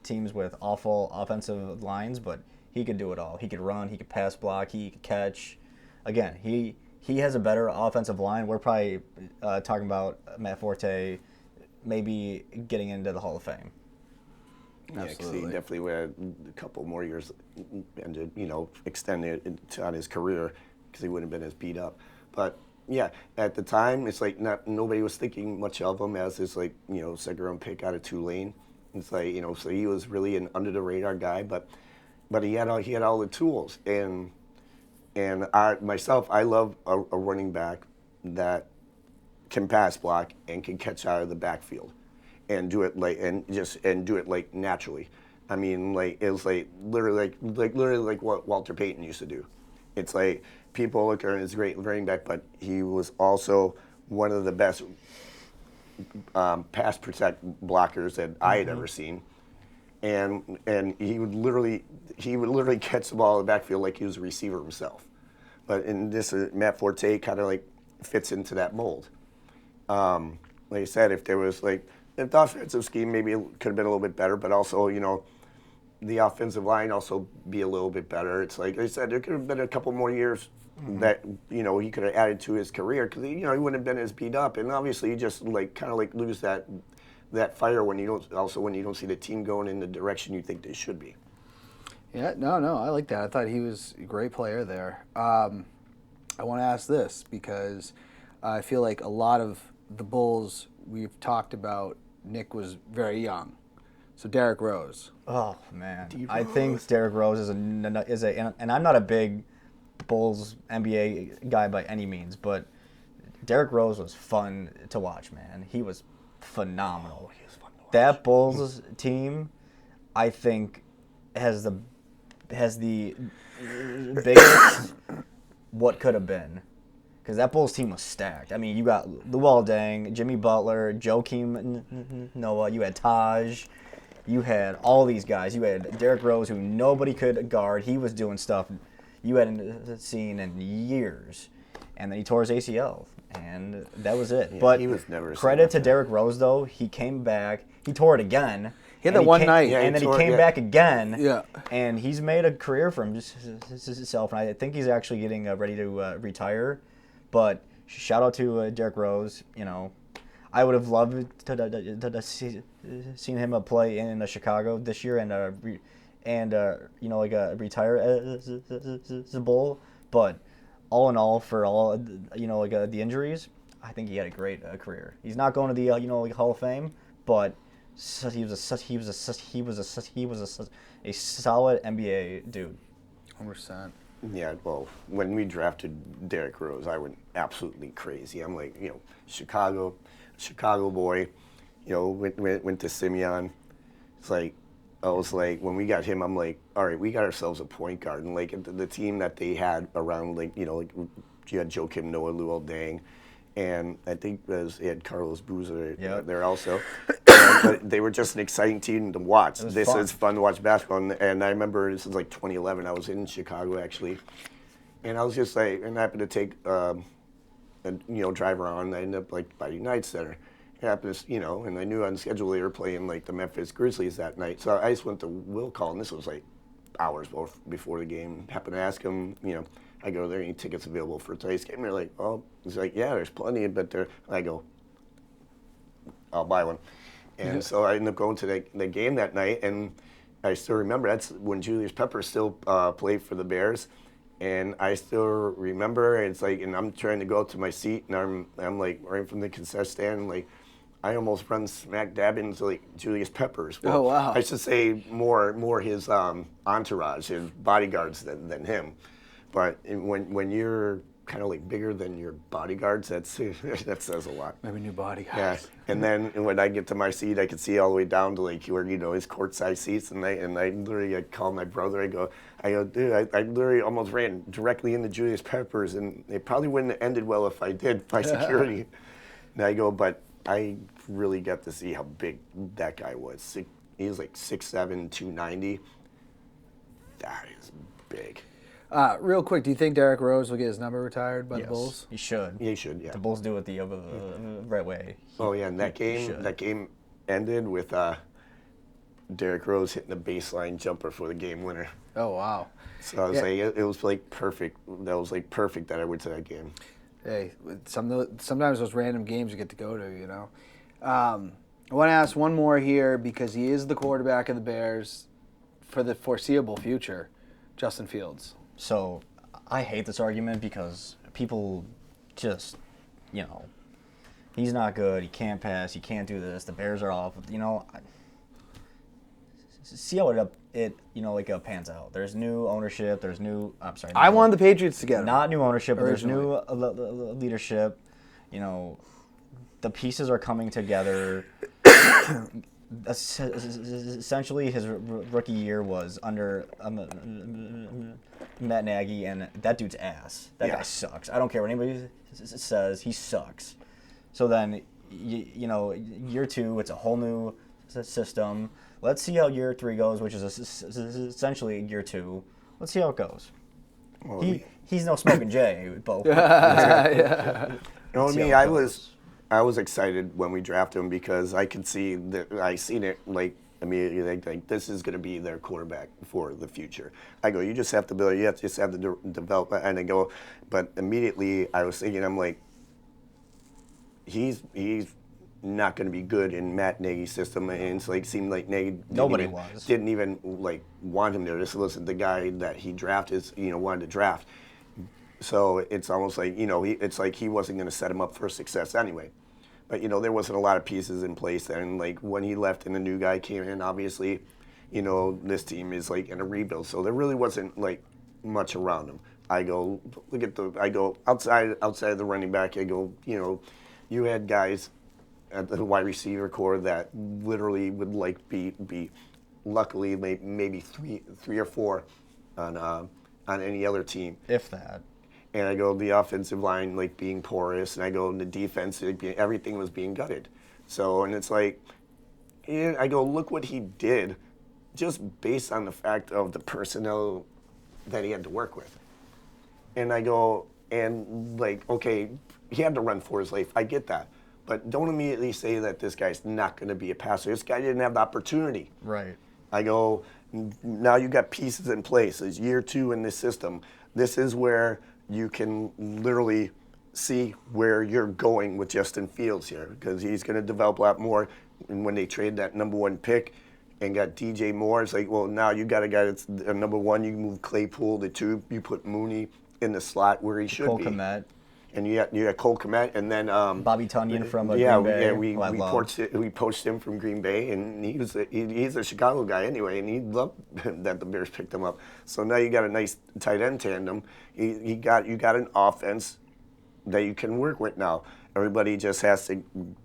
teams with awful offensive lines, but he could do it all. He could run, he could pass block, he could catch. Again, he has a better offensive line. We're probably talking about Matt Forte maybe getting into the Hall of Fame. Yeah, because he definitely had a couple more years and extended it on his career because he wouldn't have been as beat up. But yeah, at the time, it's like nobody was thinking much of him as this second round pick out of Tulane. It's like so he was really an under the radar guy, but he had all the tools. And I love a running back that can pass block and can catch out of the backfield and do it naturally. I mean, it was literally like what Walter Payton used to do. It's like people look at him as a great running back, but he was also one of the best pass protect blockers that I had ever seen. And he would literally catch the ball in the backfield like he was a receiver himself. But in this, Matt Forte kind of fits into that mold. Like I said, if the offensive scheme maybe it could have been a little bit better, but also the offensive line also be a little bit better. It's like I said, there could have been a couple more years that he could have added to his career because he wouldn't have been as beat up. And obviously, you just lose that fire when you don't see the team going in the direction you think they should be. Yeah, no, I like that. I thought he was a great player there. I want to ask this because I feel like a lot of the Bulls we've talked about, Nick was very young. So Derrick Rose. Oh man, I think Derrick Rose is and I'm not a big Bulls NBA guy by any means, but Derrick Rose was fun to watch, man. He was phenomenal. He was fun to watch. That Bulls team, I think, has the biggest what could have been. Because that Bulls team was stacked. I mean, you got Luol Deng, Jimmy Butler, Joakim Noah, you had Taj, you had all these guys. You had Derrick Rose, who nobody could guard. He was doing stuff you hadn't seen in years. And then he tore his ACL, and that was it. Yeah, but he was never credit to Derrick Rose, though. He came back. He tore it again. He had that one night. Yeah, and then he came back again. Yeah. And he's made a career for himself. And I think he's actually getting ready to retire. But shout out to Derrick Rose. I would have loved to seen him play in Chicago this year and retire as a Bull. But all in all, for all the injuries, I think he had a great career. He's not going to the Hall of Fame, but he was a solid NBA dude. 100%. Yeah, well, when we drafted Derrick Rose, I went absolutely crazy. I'm like, Chicago boy, went to Simeon. It's like, I was like, when we got him, I'm like, all right, we got ourselves a point guard. And the team that they had around, you had Joakim Noah, Luol Deng, and I think they had Carlos Boozer there also. But they were just an exciting team to watch. This is fun to watch basketball. And I remember this was like 2011. I was in Chicago actually, and I was just like, and I happened to take drive around. I ended up by United Center. It happened to, and I knew on schedule they were playing the Memphis Grizzlies that night. So I just went to Will Call, and this was hours before the game. Happened to ask him, I go, there any tickets available for today's game? And they're like, oh, he's like, yeah, there's plenty, but I go, I'll buy one. And so I ended up going to the game that night, and I still remember that's when Julius Pepper still played for the Bears, and I still remember it's and I'm trying to go up to my seat, and I'm right from the concession stand, I almost run smack dab into Julius Pepper's. Well, oh wow! I should say more his entourage, his bodyguards than him. But when you're kind of bigger than your bodyguards, that says a lot. Maybe new bodyguards. Yeah, and then when I get to my seat, I can see all the way down to where his courtside seats, and I literally call my brother. I go, dude, I literally almost ran directly into Julius Peppers, and it probably wouldn't have ended well if I did by security. And I go, but I really got to see how big that guy was. He was 6'7", 290. That is big. Real quick, do you think Derrick Rose will get his number retired by the Yes, Bulls? he should. Yeah, he should. Yeah. The Bulls do it the right way. Oh yeah, and that should. game ended with Derrick Rose hitting the baseline jumper for the game winner. Oh wow! So I was like, it was like perfect. That was like perfect that I went to that game. Hey, sometimes those random games you get to go to, you know. I want to ask one more here because he is the quarterback of the Bears for the foreseeable future, Justin Fields. So I hate this argument because people just, he's not good. He can't pass. He can't do this. The Bears are off. See how it pans out. There's new ownership. There's new. I'm sorry. I wanted the Patriots together. Not new ownership, but there's new originally. leadership. The pieces are coming together. Essentially, his rookie year was under Matt Nagy, and that dude's ass. That guy sucks. I don't care what anybody says. He sucks. So then, year two, it's a whole new system. Let's see how year three goes, which is essentially year two. Let's see how it goes. Well, He's no smoking Jay, Bo. Yeah. I was excited when we drafted him because I could see that I seen it like immediately like this is going to be their quarterback for the future. I go, you just have to build. You just have to develop. And I go, but immediately I was thinking, I'm like, he's not going to be good in Matt Nagy's system, and it's like seemed like Nagy didn't even like want him there. This wasn't the guy that he drafted, wanted to draft. So it's almost like it's like he wasn't going to set him up for success anyway. But there wasn't a lot of pieces in place there, and like when he left and the new guy came in, obviously, this team is like in a rebuild. So there really wasn't like much around him. I go outside of the running back. I go, you had guys at the wide receiver core that literally would like be luckily maybe three or four on any other team, if that. And I go the offensive line like being porous, and I go the defense everything was being gutted. So and it's like, I go look what he did, just based on the fact of the personnel that he had to work with. And I go and like okay, he had to run for his life. I get that. But don't immediately say that this guy's not going to be a passer. This guy didn't have the opportunity. Right. I go, now you got pieces in place. It's year two in this system. This is where you can literally see where you're going with Justin Fields here because he's going to develop a lot more. And when they trade that number one pick and got DJ Moore, it's like, well, now you got a guy that's a number one. You move Claypool to two. You put Mooney in the slot where he should Cole be. Kmet. And you got Cole Kmet, and then Bobby Tunyon from Green Bay. We poached him from Green Bay, and he's a Chicago guy anyway, and he loved that the Bears picked him up. So now you got a nice tight end tandem. You got an offense that you can work with now. Everybody just has to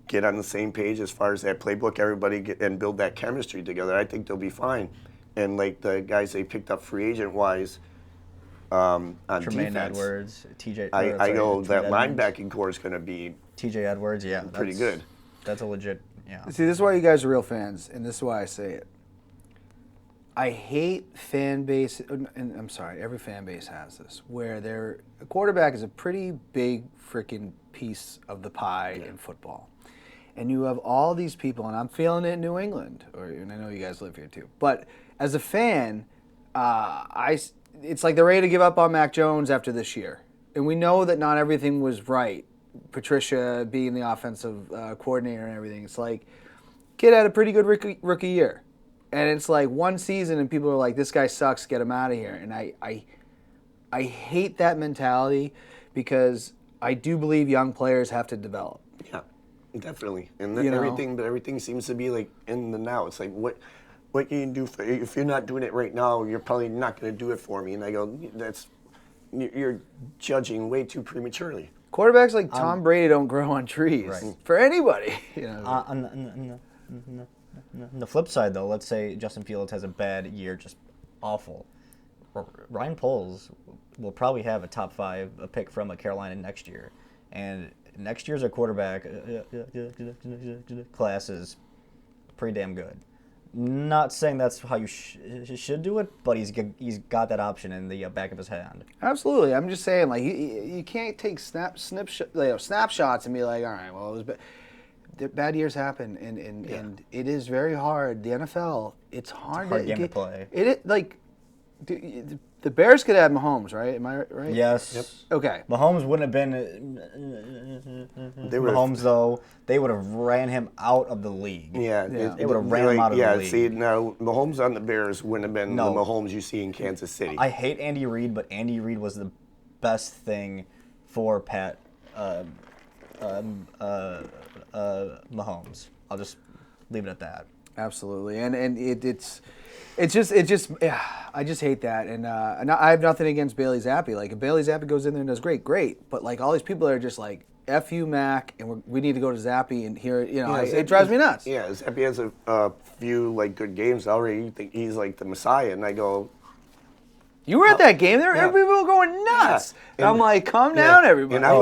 get on the same page as far as that playbook. Everybody and build that chemistry together. I think they'll be fine. And like the guys they picked up free agent wise. On Tremaine defense, Edwards, TJ. I go that Edmonds. linebacking core is going to be TJ Edwards, yeah, pretty good. That's a legit, yeah. See, this is why you guys are real fans, and this is why I say it. I hate fan base, and I'm sorry, every fan base has this, where a quarterback is a pretty big freaking piece of the pie in football. And you have all these people, and I'm feeling it in New England, and I know you guys live here too. But as a fan, it's like they're ready to give up on Mac Jones after this year. And we know that not everything was right. Patricia being the offensive coordinator and everything. It's like, kid had a pretty good rookie year. And it's like one season and people are like, this guy sucks, get him out of here. And I hate that mentality because I do believe young players have to develop. Yeah, definitely. And everything seems to be like in the now. It's like, what can you do if you're not doing it right now, you're probably not going to do it for me. And I go, you're judging way too prematurely. Quarterbacks like Tom Brady don't grow on trees for anybody. On the flip side, though, let's say Justin Fields has a bad year, just awful. Ryan Poles will probably have a top 5 pick from Carolina next year. And next year's quarterback class is pretty damn good. Not saying that's how you should do it, but he's got that option in the back of his hand. Absolutely. I'm just saying, like, you can't take snapshots and be like, all right, well, bad years happen, and it is very hard. The NFL, it's hard, Hard game to play. The Bears could have Mahomes, right? Am I right? Yes. Yep. Okay. Mahomes wouldn't have been Mahomes though. They would have ran him out of the league. Yeah, They would have ran him out of the league. See, now Mahomes on the Bears wouldn't have been the Mahomes you see in Kansas City. I hate Andy Reid, but Andy Reid was the best thing for Mahomes. I'll just leave it at that. Absolutely, and it's just I just hate that, and I have nothing against Bailey Zappi. Like if Bailey Zappi goes in there and does great, but like all these people are just like F you Mac, and we need to go to Zappi and hear it drives me nuts. Yeah, Zappi has a few like good games already. You think he's like the Messiah, and I go. You were at that game. Everybody were going nuts. And I'm like, calm down, everybody. And I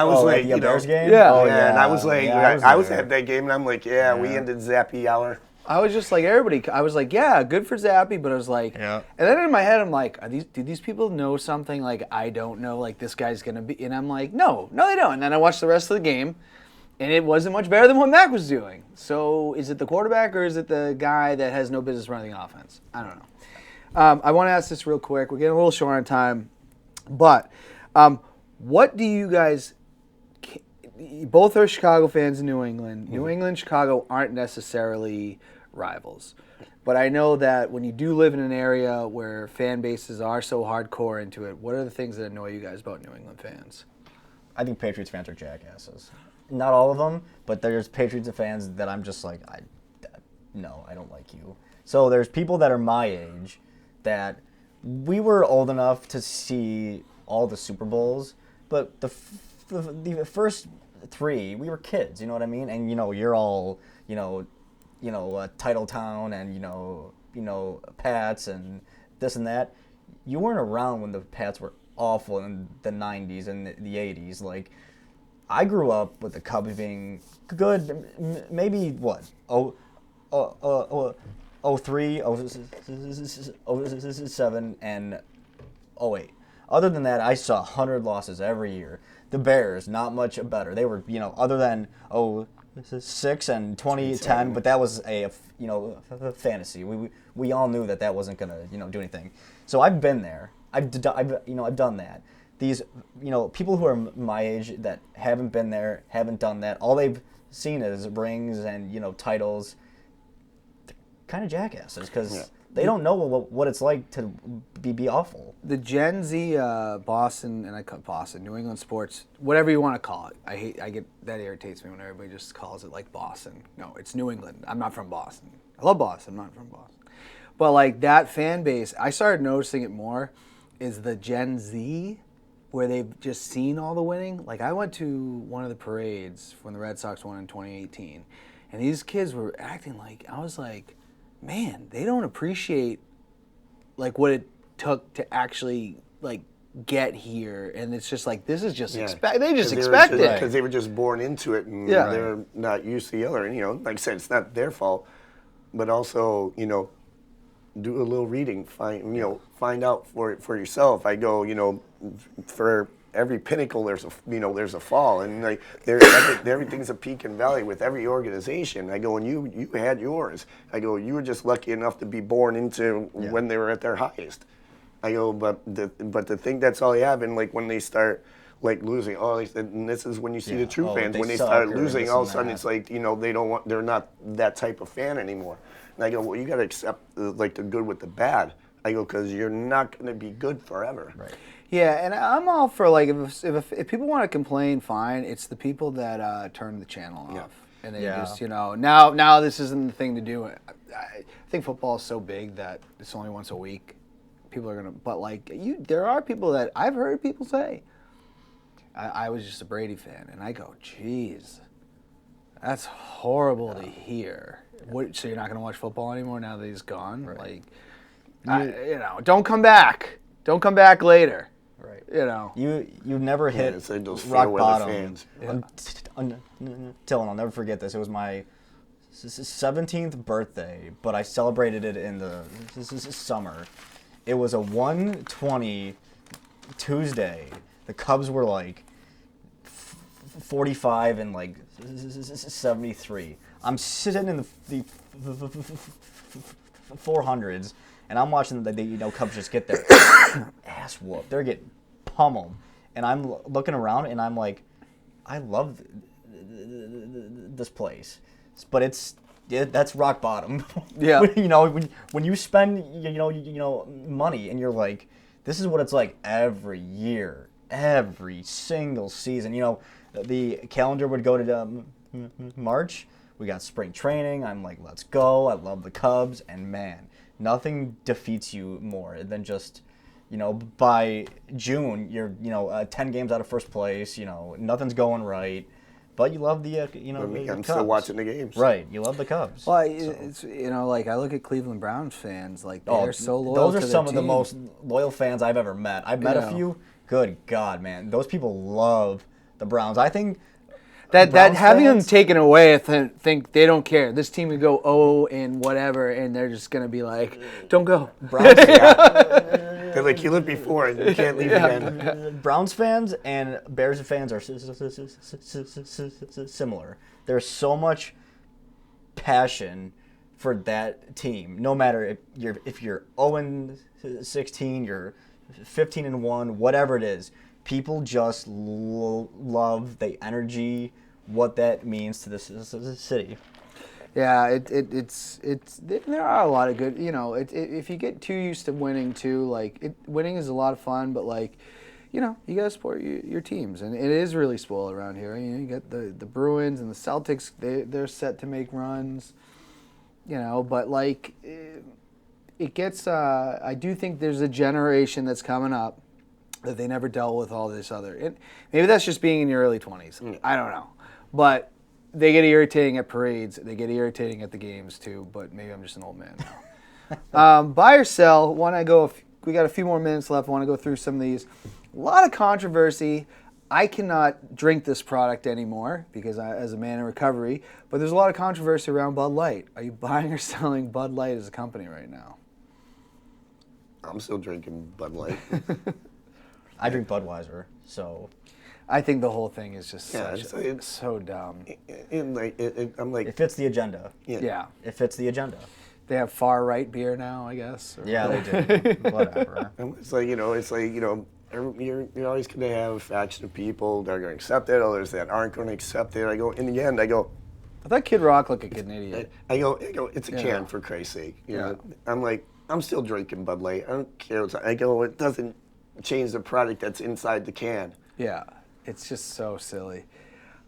was like, the Bears game. Yeah. And I was like, I was at that game, and I'm like, Yeah. we ended Zappi hour. I was just like everybody. I was like, yeah, good for Zappi, but I was like, Yeah. And then in my head, I'm like, do these people know something like I don't know? Like this guy's gonna be, and I'm like, no, they don't. And then I watched the rest of the game, and it wasn't much better than what Mac was doing. So is it the quarterback or is it the guy that has no business running the offense? I don't know. I want to ask this real quick. We're getting a little short on time, but what do you guys? Both are Chicago fans in New England. Mm-hmm. New England and Chicago aren't necessarily rivals. But I know that when you do live in an area where fan bases are so hardcore into it, what are the things that annoy you guys about New England fans? I think Patriots fans are jackasses. Not all of them, but there's Patriots fans that I'm just like, no, I don't like you. So there's people that are my age that we were old enough to see all the Super Bowls, but the first three, we were kids, you know what I mean? And you're all, Titletown and Pats and this and that. You weren't around when the Pats were awful in the 90s and the 80s. Like, I grew up with the Cubs being good, maybe what? 03, 07, and 08. Other than that, I saw 100 losses every year. The Bears, not much better. They were, other than 06 and 2010, but that was a fantasy. We all knew that wasn't gonna, do anything. So I've been there. I've done that. These, people who are my age that haven't been there, haven't done that. All they've seen is rings and titles. They're kind of jackasses because they don't know what it's like to be awful. The Gen Z Boston, and I call Boston, New England sports, whatever you want to call it. I get that irritates me when everybody just calls it like Boston. No, it's New England. I'm not from Boston. I love Boston. I'm not from Boston. But like that fan base, I started noticing it more, is the Gen Z, where they've just seen all the winning. Like I went to one of the parades when the Red Sox won in 2018, and these kids were acting like, I was like, man, they don't appreciate like what it took to actually like get here, and it's just like this is just they just expect it because they were just born into it, and they're not used to the other. And like I said, it's not their fault, but also do a little reading, find out for yourself. I go, for every pinnacle there's a fall, and like everything's a peak and valley with every organization. I go, and you had yours. I go, you were just lucky enough to be born into when they were at their highest. I go, but the thing that's all you have, and like when they start like losing, and this is when you see the true fans when they start losing, all of a sudden it's like they're not that type of fan anymore. And I go, well, you got to accept like the good with the bad. I go, because you're not going to be good forever. Right. Yeah, and I'm all for like if people want to complain, fine. It's the people that turn the channel off, and they just now this isn't the thing to do. I think football is so big that it's only once a week. People are gonna, but like there are people that I've heard people say, I was just a Brady fan, and I go, geez, that's horrible to hear. What, so you're not gonna watch football anymore now that he's gone? Right. Like, don't come back. Don't come back later. Right. You never hit it's like those rock fair weather bottom fans. until, and I'll never forget this. It was my 17th birthday, but I celebrated it in the summer. It was a 1:20 Tuesday. The Cubs were like 45 and like 73. I'm sitting in the 400s, and I'm watching the Cubs just get their ass whooped. They're getting pummeled, and I'm looking around, and I'm like, I love this place, but that's rock bottom. Yeah. When you spend money, and you're like, this is what it's like every year, every single season. The calendar would go to March. We got spring training. I'm like, let's go. I love the Cubs, and man, nothing defeats you more than just, by June you're 10 games out of first place. Nothing's going right, but you love the I'm Cubs. still watching the games. Right, you love the Cubs. Well, it's like I look at Cleveland Browns fans, like they're so loyal. Those are to their some of the team. most loyal fans I've ever met. I've met a few. Good God, man, those people love the Browns. I think that having them fans, taken away, I think they don't care. This team would go 0 and whatever, and they're just gonna be like, "Don't go." Browns, They're like, you lived before and you can't leave again. Browns fans and Bears fans are similar. There's so much passion for that team. No matter if you're 0-16, you're 15-1, whatever it is. People just love the energy, what that means to this city. Yeah, it's there are a lot of good. If you get too used to winning too, like winning is a lot of fun, but like, you gotta support your teams, and it is really spoiled around here. You got the Bruins and the Celtics. They're set to make runs. But like it gets. I do think there's a generation that's coming up that they never dealt with all this other. Maybe that's just being in your early 20s. I don't know, but they get irritating at parades. They get irritating at the games too. But maybe I'm just an old man now. Buy or sell? We got a few more minutes left. I want to go through some of these. A lot of controversy. I cannot drink this product anymore because as a man in recovery. But there's a lot of controversy around Bud Light. Are you buying or selling Bud Light as a company right now? I'm still drinking Bud Light. I drink Budweiser, so I think the whole thing is just it's so dumb. I'm like, it fits the agenda. Yeah. It fits the agenda. They have far right beer now, I guess. Yeah, they do. Whatever. it's like you're always going to have a faction of people that are going to accept it, others that aren't going to accept it. In the end, I thought Kid Rock looked like an idiot. I go, it's a can for Christ's sake. I'm like, I'm still drinking Bud Light. I don't care. It doesn't change the product that's inside the can. Yeah, it's just so silly.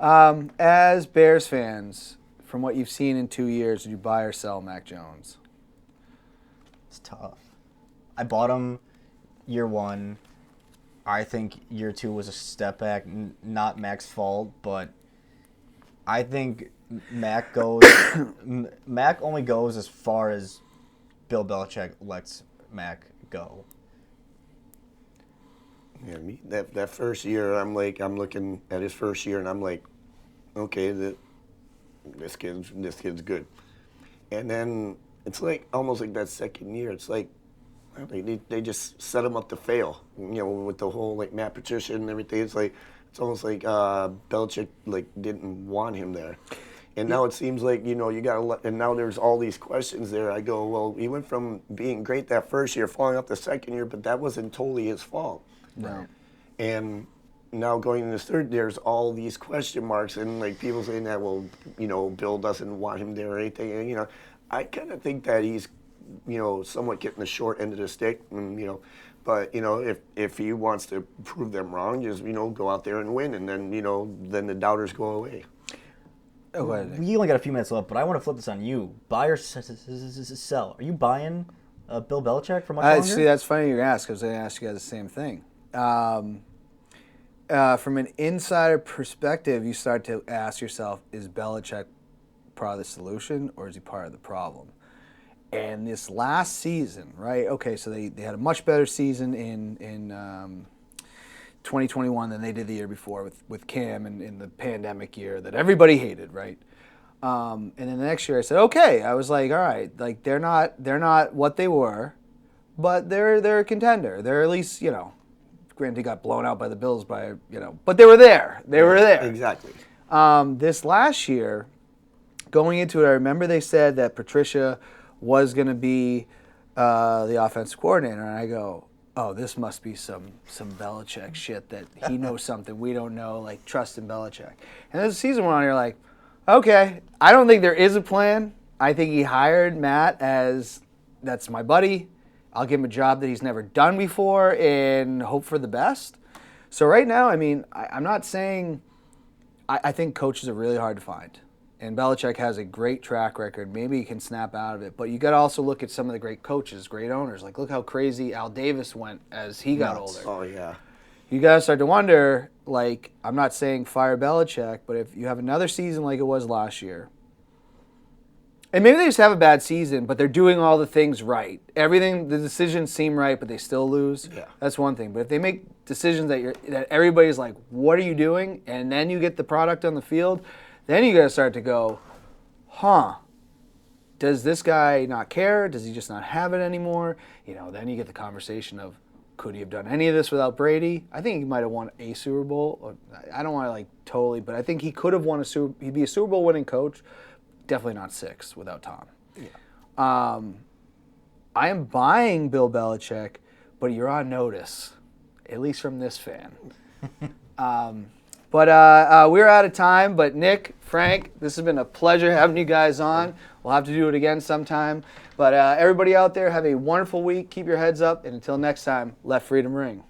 As Bears fans, from what you've seen in 2 years, would you buy or sell Mac Jones? It's tough. I bought him year one. I think year two was a step back. Not Mac's fault, but I think Mac goes. Mac only goes as far as Bill Belichick lets Mac go. Yeah, that first year, I'm looking at his first year, and I'm like, okay, this kid's good. And then it's like almost like that second year, it's like well, they just set him up to fail. With the whole like Matt Patricia and everything. It's almost like Belichick didn't want him there. And now it seems like you gotta and now there's all these questions there. I go, well, he went from being great that first year, falling off the second year, but that wasn't totally his fault. No. And now going in this third, there's all these question marks and people saying that, well, Bill doesn't want him there or anything. And I kind of think that he's, somewhat getting the short end of the stick. And, but if he wants to prove them wrong, just go out there and win, and then then the doubters go away. Oh, go ahead. We only got a few minutes left, but I want to flip this on you. Buy or sell? Are you buying Bill Belichick for much longer? See, that's funny you ask, because I asked you guys the same thing. From an insider perspective, you start to ask yourself, is Belichick part of the solution or is he part of the problem? And this last season, right? Okay, so they had a much better season in 2021 than they did the year before with Cam and in the pandemic year that everybody hated, right? And then the next year I said, okay. I was like, all right, like they're not what they were, but they're a contender. They're at least, granted they got blown out by the Bills but they were there. They were there. Exactly. This last year, going into it, I remember they said that Patricia was going to be the offensive coordinator, and I go, oh, this must be some Belichick shit that he knows something we don't know, like trust in Belichick. And as the season went on, you're like, okay, I don't think there is a plan. I think he hired Matt as, that's my buddy. I'll give him a job that he's never done before and hope for the best. So right now, I mean, I'm not saying, I think coaches are really hard to find. And Belichick has a great track record. Maybe he can snap out of it. But you got to also look at some of the great coaches, great owners. Like, look how crazy Al Davis went as he got older. Oh, yeah. You got to start to wonder, like, I'm not saying fire Belichick, but if you have another season like it was last year, and maybe they just have a bad season, but they're doing all the things right. Everything, the decisions seem right, but they still lose. Yeah. That's one thing. But if they make decisions that everybody's like, what are you doing? And then you get the product on the field, then you got to start to go, does this guy not care? Does he just not have it anymore? Then you get the conversation of, could he have done any of this without Brady? I think he might have won a Super Bowl. I don't want to totally, but I think he could have won he'd be a Super Bowl winning coach. Definitely not 6 without Tom. Yeah. I am buying Bill Belichick, but you're on notice, at least from this fan. But we're out of time. But Nick, Frank, this has been a pleasure having you guys on. We'll have to do it again sometime. But everybody out there, have a wonderful week. Keep your heads up. And until next time, let freedom ring.